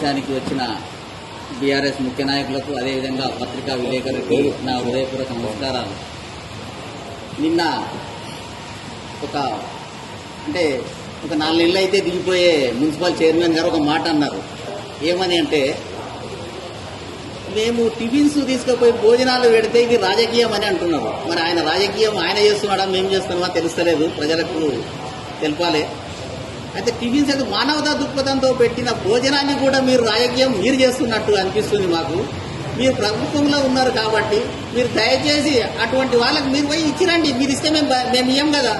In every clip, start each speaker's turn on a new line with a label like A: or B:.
A: సమావేశానికి వచ్చిన బీఆర్ఎస్ ముఖ్య నాయకులకు అదేవిధంగా పత్రికా విలేకరులకి నా హృదయపూర్వక నమస్కారాలు. నిన్న ఒక 4 నెలలు అయితే దిగిపోయే మున్సిపల్ చైర్మన్ గారు ఒక మాట అన్నారు. ఏమని అంటే, మేము టిఫిన్స్ తీసుకుపోయి భోజనాలు పెడితే ఇది రాజకీయం అని అంటున్నారు. మరి ఆయన రాజకీయం ఆయన చేస్తున్నాడా మేము చేస్తున్నామా తెలుస్తలేదు, ప్రజలకు తెలపాలి. అయితే టిఫిన్స్ అయితే మానవతా దృక్పథంతో పెట్టిన భోజనాన్ని కూడా మీరు రాజకీయం మీరు చేస్తున్నట్టు అనిపిస్తుంది మాకు. మీరు ప్రభుత్వంలో ఉన్నారు కాబట్టి మీరు దయచేసి అటువంటి వాళ్ళకి మీరు పోయి ఇచ్చిరండి. మీరు ఇస్తే మేము ఇయ్యం కదా.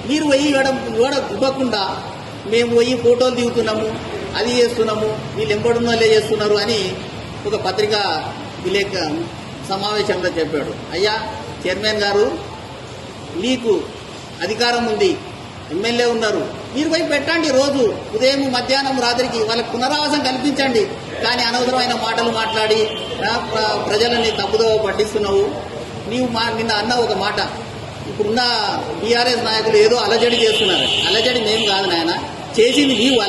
A: మీరు పోయి ఇవ్వకుండా మేము పోయి ఫోటోలు దిగుతున్నాము, అది చేస్తున్నాము, వీళ్ళు ఎంపడున్న వాళ్ళే చేస్తున్నారు అని ఒక పత్రికా సమావేశంలో చెప్పాడు. అయ్యా చైర్మన్ గారు, మీకు అధికారం ఉంది, ఎమ్మెల్యే ఉన్నారు, మీరు పోయి పెట్టండి. రోజు ఉదయం మధ్యాహ్నం రాత్రికి వాళ్ళకి పునరావాసం కల్పించండి. కానీ అనవసరమైన మాటలు మాట్లాడి ప్రజలని తప్పుదో పట్టిస్తున్నావు. నీవు నిన్న అన్న ఒక మాట, ఇప్పుడున్న బీఆర్ఎస్ నాయకులు ఏదో అలజడి చేస్తున్నారు. అలజడి మేము కాదు నాయన, చేసింది నీవు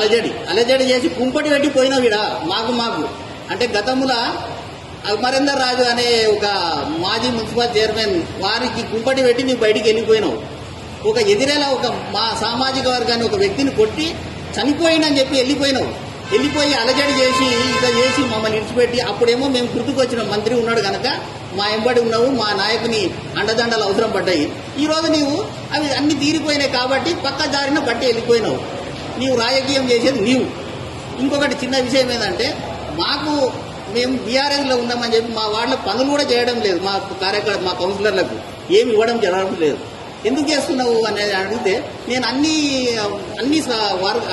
A: అలజడి చేసి కుంపటి పెట్టి పోయినావు. వీడ మాకు అంటే గతంలో అమరేందర్ రాజు అనే ఒక మాజీ మున్సిపల్ చైర్మన్ వారికి కుంపటి పెట్టి నీవు బయటికి వెళ్ళిపోయినావు. ఒక ఎదిరేలా ఒక మా సామాజిక వర్గాన్ని ఒక వ్యక్తిని కొట్టి చనిపోయిందని చెప్పి వెళ్ళిపోయి అలజడి చేసి ఇట్లా చేసి మమ్మల్ని ఇడిచిపెట్టి, అప్పుడేమో మేము గుర్తుకొచ్చినాం, మంత్రి ఉన్నాడు కనుక మా ఎంబడి ఉన్నావు, మా నాయకుని అండదండలు అవసరం పడ్డాయి. ఈరోజు నీవు అవి అన్ని తీరిపోయినాయి కాబట్టి పక్క దారిన బట్టి వెళ్ళిపోయినావు. నీవు రాజకీయం చేసేది నీవు. ఇంకొకటి చిన్న విషయం ఏంటంటే, మేము బీఆర్ఎస్లో ఉన్నామని చెప్పి మా వాళ్ళ పనులు కూడా చేయడం లేదు. మా కౌన్సిలర్లకు ఏమి ఇవ్వడం జరగడం లేదు. ఎందుకు చేస్తున్నావు అనేది అడిగితే, నేను అన్ని వార్డులు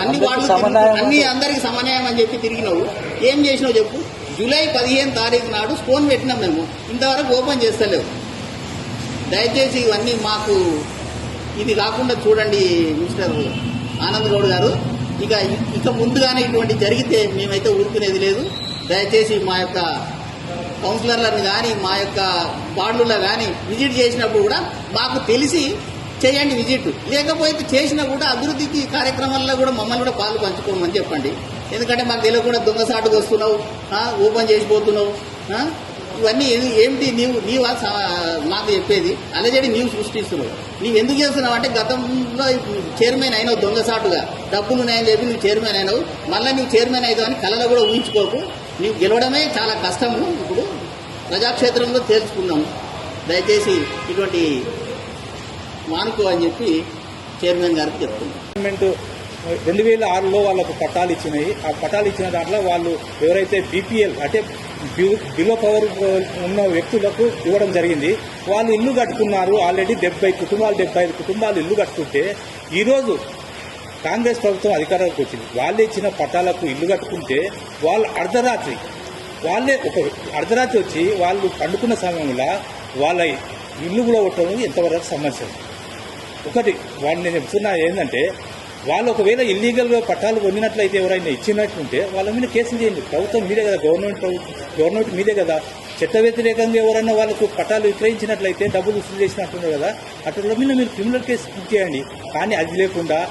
A: అందరికి సమన్వయం అని చెప్పి తిరిగినావు. ఏం చేసినావు చెప్పు. జూలై 15 తారీఖు నాడు స్టోన్ పెట్టినాం, మేము ఇంతవరకు ఓపెన్ చేస్తలేవు. దయచేసి ఇవన్నీ మాకు ఇది కాకుండా చూడండి మిస్టర్ ఆనంద్ గౌడ్ గారు. ఇక ముందుగానే ఇటువంటి జరిగితే మేమైతే ఊరుకునేది లేదు. దయచేసి మా యొక్క కౌన్సిలర్లను కానీ మా యొక్క వార్డులో కానీ విజిట్ చేసినప్పుడు కూడా మాకు తెలిసి చేయండి విజిట్. లేకపోతే చేసినా కూడా అభివృద్ధికి కార్యక్రమాల్లో కూడా మమ్మల్ని కూడా పాలు పంచుకోమని చెప్పండి. ఎందుకంటే మాకు తెలియకుండా దొంగసాటుకు వస్తున్నావు, ఓపెన్ చేసిపోతున్నావు. ఇవన్నీ ఏమిటి నీవు మాకు చెప్పేది? అలజడి నీవు సృష్టిస్తున్నావు. నీవు ఎందుకు చేస్తున్నావు అంటే, గతంలో చైర్మన్ అయినావు దొంగసాటుగా, డబ్బులు ఉన్నాయని చెప్పి నువ్వు చైర్మన్ అయినావు. మళ్ళీ నువ్వు చైర్మన్ అవుతావు అని కళలో కూడా ఊహించుకోకు. నీవు గెలవడమే చాలా కష్టము. ఇప్పుడు ప్రజాక్షేత్రంలో తేల్చుకున్నాము. దయచేసి ఇటువంటి మానుకో అని చెప్పి చైర్మన్ గారికి చెప్తున్నాం.
B: గవర్నమెంట్ 2006లో వాళ్ళకు పట్టాలు ఇచ్చినాయి. ఆ పట్టాలు ఇచ్చిన దాంట్లో వాళ్ళు ఎవరైతే బీపీఎల్ అంటే బిలో పవర్ ఉన్న వ్యక్తులకు ఇవ్వడం జరిగింది. వాళ్ళు ఇల్లు కట్టుకున్నారు. ఆల్రెడీ 75 కుటుంబాలు ఇల్లు కట్టుకుంటే, ఈరోజు కాంగ్రెస్ ప్రభుత్వం అధికారంలోకి వచ్చింది. వాళ్ళు ఇచ్చిన పట్టాలకు ఇల్లు కట్టుకుంటే వాళ్ళు అర్ధరాత్రి వచ్చి వాళ్ళు పండుకున్న సమయంలో వాళ్ళ ఇల్లు కూడా కొట్టడం ఎంతవరకు సమస్య. నేను చెప్తున్నా ఏంటంటే, వాళ్ళు ఒకవేళ ఇల్లీగల్గా పట్టాలు పొందినట్లయితే ఎవరైనా ఇచ్చినట్టుంటే వాళ్ళ మీద కేసులు చేయండి. ప్రభుత్వం మీదే కదా, గవర్నమెంట్ మీదే కదా. చట్ట వ్యతిరేకంగా ఎవరైనా వాళ్ళకు పట్టాలు విక్రయించినట్లయితే డబ్బులు వసూలు చేసినట్టున్నారు కదా, అట్లా మీద మీరు క్రిమినల్ కేసు చేయండి. కానీ అది లేకుండా,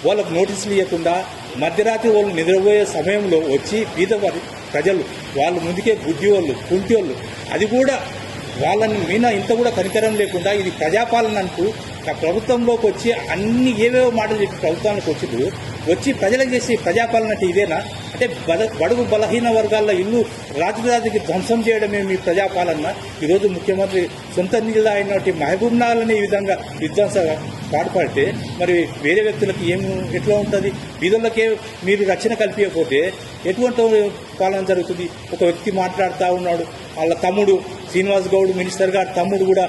B: వాళ్ళకు నోటీసులు ఇవ్వకుండా, మధ్యరాత్రి వాళ్ళు నిద్రపోయే సమయంలో వచ్చి బీద ప్రజలు వాళ్ళ ముందుకే గుడ్డి వాళ్ళు, కుంటి వాళ్ళు, అది కూడా వాళ్ళని మీద ఇంత కూడా కనికరం లేకుండా ఇది ప్రజాపాలన అంటూ ప్రభుత్వంలోకి వచ్చి అన్ని ఏవేవో మాటలు చెప్పి ప్రభుత్వానికి వచ్చి ప్రజలకు చేసి ప్రజాపాలన అంటే ఇదేనా? అంటే బడుగు బలహీన వర్గాల ఇల్లు రాత్రికి ధ్వంసం చేయడమే మీ ప్రజాపాలన. ఈరోజు ముఖ్యమంత్రి సొంత నిధులు అయినటువంటి మహబూబ్నగర్ని ఈ విధంగా విధ్వంసంగా పాటుపడితే మరి వేరే వ్యక్తులకు ఎట్లా ఉంటుంది? వీధులకే మీరు రక్షణ కల్పించకపోతే ఎటువంటి పాలన జరుగుతుంది? ఒక వ్యక్తి మాట్లాడుతూ ఉన్నాడు, వాళ్ళ తమ్ముడు శ్రీనివాస్ గౌడ్ మినిస్టర్ గారు తమ్ముడు కూడా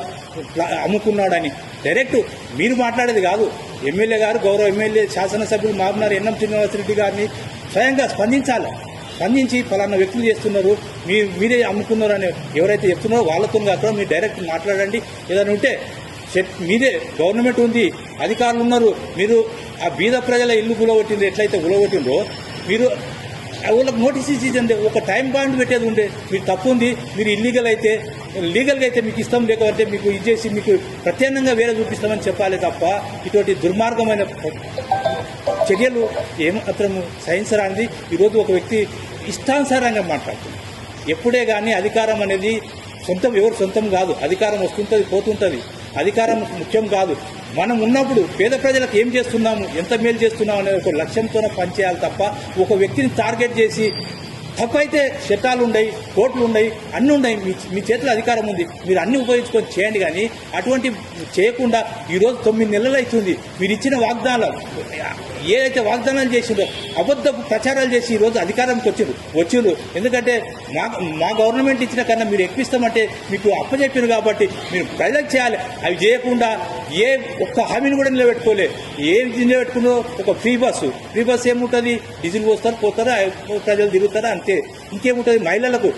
B: అమ్ముకున్నాడని. డైరెక్ట్ మీరు మాట్లాడేది కాదు, ఎమ్మెల్యే గారు, గౌరవ ఎమ్మెల్యే శాసనసభ్యులు మామనారు ఎన్ఎం శ్రీనివాసరెడ్డి గారిని స్వయంగా స్పందించి ఫలానా వ్యక్తులు చేస్తున్నారు, మీరే అమ్ముకున్నారు అని ఎవరైతే చెప్తున్నారో వాళ్ళతో కాకుండా మీరు డైరెక్ట్ మాట్లాడండి. ఏదైనా ఉంటే మీదే గవర్నమెంట్ ఉంది, అధికారులు ఉన్నారు, మీరు ఆ బీద ప్రజల ఇల్లు గులగొట్టిండ్రు, ఎట్లయితే గులగొట్టిండ్రో మీరు వాళ్ళకి నోటీస్ ఇచ్చింది. ఒక టైం పాయింట్ పెట్టేది ఉండే, మీరు తప్పు ఉంది, మీరు లీగల్గా అయితే మీకు ఇస్తాం, లేకపోతే మీకు ఇచ్చేసి మీకు ప్రత్యామ్నాయంగా వేరే చూపిస్తామని చెప్పాలి తప్ప ఇటువంటి దుర్మార్గమైన చర్యలు ఏమాత్రం సహించరానిది. ఈరోజు ఒక వ్యక్తి ఇష్టానుసారంగా మాట్లాడుతున్నారు. ఎప్పుడే కానీ అధికారం అనేది సొంతం, ఎవరు సొంతం కాదు. అధికారం వస్తుంటుంది, పోతుంటుంది. అధికారం ముఖ్యం కాదు. మనం ఉన్నప్పుడు పేద ప్రజలకు ఏం చేస్తున్నాము, ఎంత మేలు చేస్తున్నాము అనేది ఒక లక్ష్యంతోనే పనిచేయాలి తప్ప ఒక వ్యక్తిని టార్గెట్ చేసి తప్పైతే చట్టాలు ఉన్నాయి, కోర్టులు ఉన్నాయి, అన్నీ ఉన్నాయి. మీ చేతిలో అధికారం ఉంది, మీరు అన్ని ఉపయోగించుకొని చేయండి. కానీ అటువంటి చేయకుండా ఈరోజు 9 నెలలు అవుతుంది. మీరు ఇచ్చిన వాగ్దానాలు ఏదైతే వాగ్దానాలు చేసిందో అబద్ధపు ప్రచారాలు చేసి ఈరోజు అధికారంకి వచ్చిండ్రు. ఎందుకంటే మా గవర్నమెంట్ ఇచ్చిన కన్నా మీరు ఎక్కువిస్తామంటే మీకు అప్పచెప్పారు కాబట్టి మీరు ప్రజలకు చేయాలి. అవి చేయకుండా ఏ ఒక్క హామీని కూడా నిలబెట్టుకోలే. ఏం నిలబెట్టుకున్నో ఒక ఫ్రీ బస్సు ఏముంటుంది, డీజిల్ పోస్తారు, ప్రజలు తిరుగుతారా అంతే. ఇంకేముంటుంది, మహిళలకు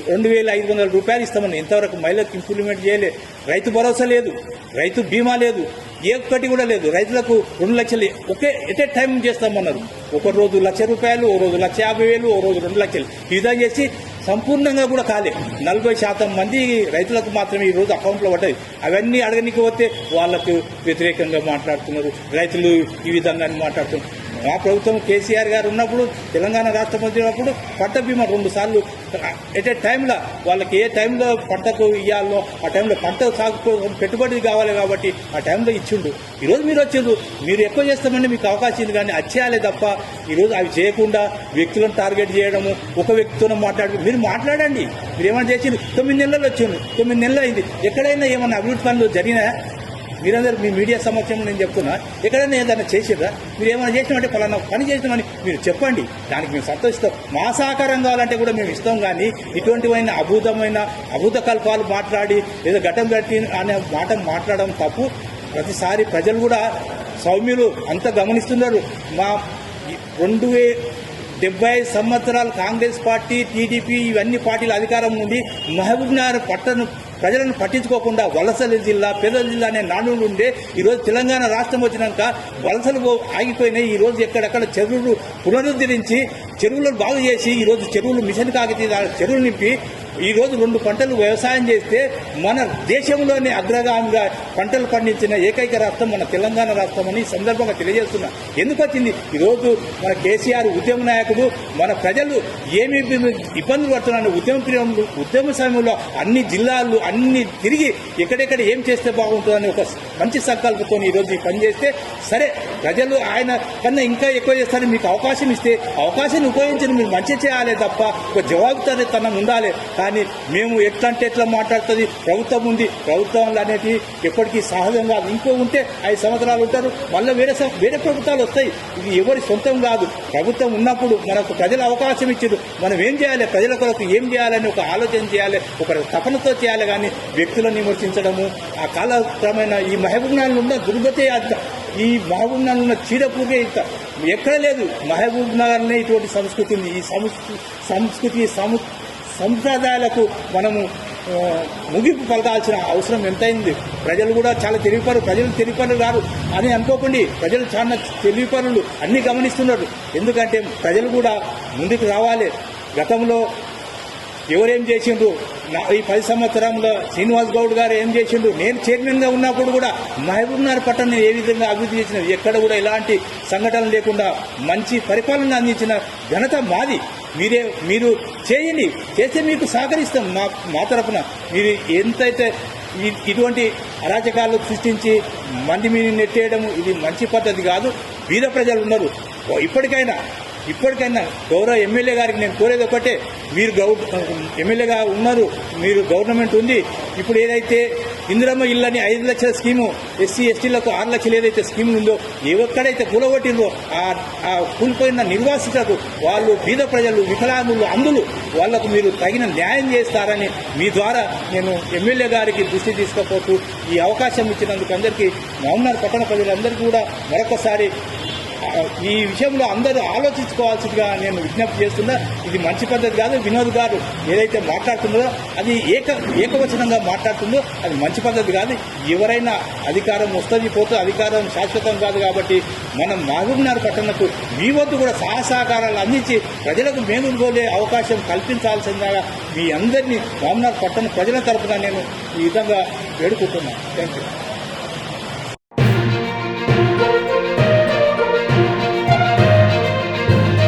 B: 2,500 రూపాయలు ఇస్తామని ఇంతవరకు మహిళలకు ఇంప్లిమెంట్ చేయలే. రైతు భరోసా లేదు, రైతు బీమా లేదు, ఏ ఒక్కటి కూడా లేదు. రైతులకు 2 లక్షలు ఒకే ఎట్ ఏ టైం చేస్తామన్నారు. ఒక రోజు 1,00,000 రూపాయలు, ఓ రోజు 1,50,000, ఓ రోజు 2 లక్షలు. ఈ విధంగా చేసి సంపూర్ణంగా కూడా కాలే. 40% మంది రైతులకు మాత్రమే ఈరోజు అకౌంట్లో పడ్డాయి. అవన్నీ అడగనికి పోతే వాళ్ళకు వ్యతిరేకంగా మాట్లాడుతున్నారు. రైతులు ఈ విధంగా మాట్లాడుతున్నారు. మా ప్రభుత్వం కేసీఆర్ గారు ఉన్నప్పుడు, తెలంగాణ రాష్ట్ర మంత్రి ఉన్నప్పుడు పంట బీమా 2 సార్లు ఎట్ ఏ టైంలో వాళ్ళకి ఏ టైంలో పంటకు ఇవ్వాలో ఆ టైంలో పంట సాగు పెట్టుబడి కావాలి కాబట్టి ఆ టైంలో ఇచ్చిండు. ఈరోజు మీరు వచ్చిండ్రు, మీరు ఎక్కువ చేస్తామని మీకు అవకాశం ఉంది. కానీ అది చేయాలి తప్ప ఈరోజు అవి చేయకుండా వ్యక్తులను టార్గెట్ చేయడము, ఒక వ్యక్తితో మీరు మాట్లాడండి. మీరు ఏమైనా చేసిండ్రు? 9 నెలలు వచ్చిండ్రు, 9 నెలలు అయింది. ఎక్కడైనా ఏమన్నా అభివృద్ధి పనులు జరిగినా మీరందరూ మీ మీడియా సమక్షంలో నేను చెప్తున్నా, ఎక్కడైనా ఏదైనా చేసిర్రా? మీరు ఏమైనా చేసినామంటే పలానా పని చేసినామని మీరు చెప్పండి, దానికి మేము సంతోషిస్తాం. మా సహకారం కావాలంటే కూడా మేము ఇస్తాం. కానీ ఇటువంటివైన అభూత కల్పాలు మాట్లాడి ఏదో ఘటం గట్టి అనే మాట మాట్లాడడం తప్పు. ప్రతిసారి ప్రజలు కూడా సౌమ్యులు అంతా గమనిస్తున్నారు. మా 70 సంవత్సరాలు కాంగ్రెస్ పార్టీ, టీడీపీ ఇవన్నీ పార్టీల అధికారం నుండి మహబూబ్నగర్ పట్టణ ప్రజలను పట్టించుకోకుండా వలసల జిల్లా, పేదల జిల్లా అనే నానులు ఉండే ఈరోజు తెలంగాణ రాష్ట్రం వచ్చినాక వలసలు ఆగిపోయినాయి. ఈరోజు ఎక్కడెక్కడ చెరువులు పునరుద్ధరించి చెరువులను బాగు చేసి ఈరోజు చెరువులు మిషన్ కాగితీ చెరువులు నింపి ఈరోజు 2 పంటలు వ్యవసాయం చేస్తే మన దేశంలోనే అగ్రగామిగా పంటలు పండించిన ఏకైక రాష్ట్రం మన తెలంగాణ రాష్ట్రం అని సందర్భంగా తెలియజేస్తున్నా. ఎందుకు వచ్చింది? ఈరోజు మన కేసీఆర్ ఉద్యమ నాయకుడు, మన ప్రజలు ఏమి ఇబ్బందులు పడుతున్నారు. ఉద్యమ సమయంలో అన్ని జిల్లాలు అన్ని తిరిగి ఎక్కడెక్కడ ఏం చేస్తే బాగుంటుందని ఒక మంచి సంకల్పంతో ఈరోజు ఈ పని చేస్తే సరే, ప్రజలు ఆయన కన్నా ఇంకా ఎక్కువ చేస్తారని మీకు అవకాశం ఇస్తే అవకాశాన్ని ఉపయోగించి మీరు మంచి చేయాలి తప్ప ఒక జవాబుదారీతనం ఉండాలి. కానీ మేము ఎట్లా అంటే ఎట్లా మాట్లాడుతుంది, ప్రభుత్వం ఉంది, ప్రభుత్వాలు అనేది ఎప్పటికీ సహజంగా ఇంకో ఉంటే 5 సంవత్సరాలు ఉంటారు, మళ్ళీ వేరే ప్రభుత్వాలు వస్తాయి. ఇది ఎవరి సొంతం కాదు. ప్రభుత్వం ఉన్నప్పుడు మనకు ప్రజలు అవకాశం ఇచ్చారు, మనం ఏం చేయాలి, ప్రజల కొరకు ఏం చేయాలని ఒక ఆలోచన చేయాలి, ఒక తపనతో చేయాలి. కానీ వ్యక్తులను విమర్శించడము, ఆ కాలక్రమేణా ఈ మహబూబ్నగర్లో ఉన్న దుర్గతే అంత, ఈ మహబూబ్నగర్లో ఉన్న చీడపూగే ఇంత ఎక్కడ లేదు. మహబూబ్నగర్నే ఇటువంటి సంస్కృతి ఉంది. ఈ సంస్కృతి సంప్రదాయాలకు మనము ముగింపు పలకాల్సిన అవసరం ఎంతైంది. ప్రజలు కూడా చాలా తెలివిపరులు, ప్రజలు తెలివిపరులు కాదు అని అనుకోకండి. ప్రజలు చాలా తెలివిపరులు, అన్ని గమనిస్తున్నారు. ఎందుకంటే ప్రజలు కూడా ముందుకు రావాలి. గతంలో ఎవరేం చేసిండ్రు, ఈ 10 సంవత్సరంలో శ్రీనివాస్ గౌడ్ గారు ఏం చేసిండ్రు, నేను చైర్మన్గా ఉన్నప్పుడు కూడా మహబూబ్నగర్ పట్టణాన్ని ఏ విధంగా అభివృద్ధి చేసిన, ఎక్కడ కూడా ఎలాంటి సంఘటనలు లేకుండా మంచి పరిపాలన అందించిన ఘనత మాది. మీరు చేయండి, చేస్తే మీకు సహకరిస్తాం. మా తరఫున మీరు ఎంతైతే ఇటువంటి అరాచకాలు సృష్టించి మంది మీద నెట్టేయడం ఇది మంచి పద్ధతి కాదు. బీద ప్రజలు ఉన్నారు. ఇప్పటికైనా గౌరవ ఎమ్మెల్యే గారికి నేను కోరేది ఒకటే, మీరు ఎమ్మెల్యేగా ఉన్నారు, మీరు గవర్నమెంట్ ఉంది. ఇప్పుడు ఏదైతే ఇందిరమ్మ ఇళ్ళని 5 లక్షల స్కీము, ఎస్సీ ఎస్టీలకు 6 లక్షలు ఏదైతే స్కీమ్ ఉందో, ఎక్కడైతే కూలగొట్టిందో ఆ కూలిపోయిన నిర్వాసితులకు, వాళ్ళు బీద ప్రజలు, వికలాంగులు, అందులు వాళ్లకు మీరు తగిన న్యాయం చేస్తారని మీ ద్వారా నేను ఎమ్మెల్యే గారికి దృష్టి తీసుకుపోతూ ఈ అవకాశం ఇచ్చినందుకు అందరికీ మహబూబ్నగర్ పట్టణ ప్రజలందరికీ కూడా మరొకసారి ఈ విషయంలో అందరూ ఆలోచించుకోవాల్సిందిగా నేను విజ్ఞప్తి చేస్తున్నా. ఇది మంచి పద్ధతి కాదు. వినోద్ గారు ఏదైతే మాట్లాడుతున్నారో అది ఏకవచనంగా మాట్లాడుతుందో అది మంచి పద్ధతి కాదు. ఎవరైనా అధికారం వస్తుంది పోతే అధికారం శాశ్వతం కాదు. కాబట్టి మనం మహబూబ్నగర్ పట్టణకు మీ వద్దు కూడా సహకారాలు అందించి ప్రజలకు మేలుకోలే అవకాశం కల్పించాల్సిందిగా మీ అందరినీ మహబూబ్నగర్ పట్టణ ప్రజల తరఫున నేను ఈ విధంగా వేడుకుంటున్నాను. Thank you.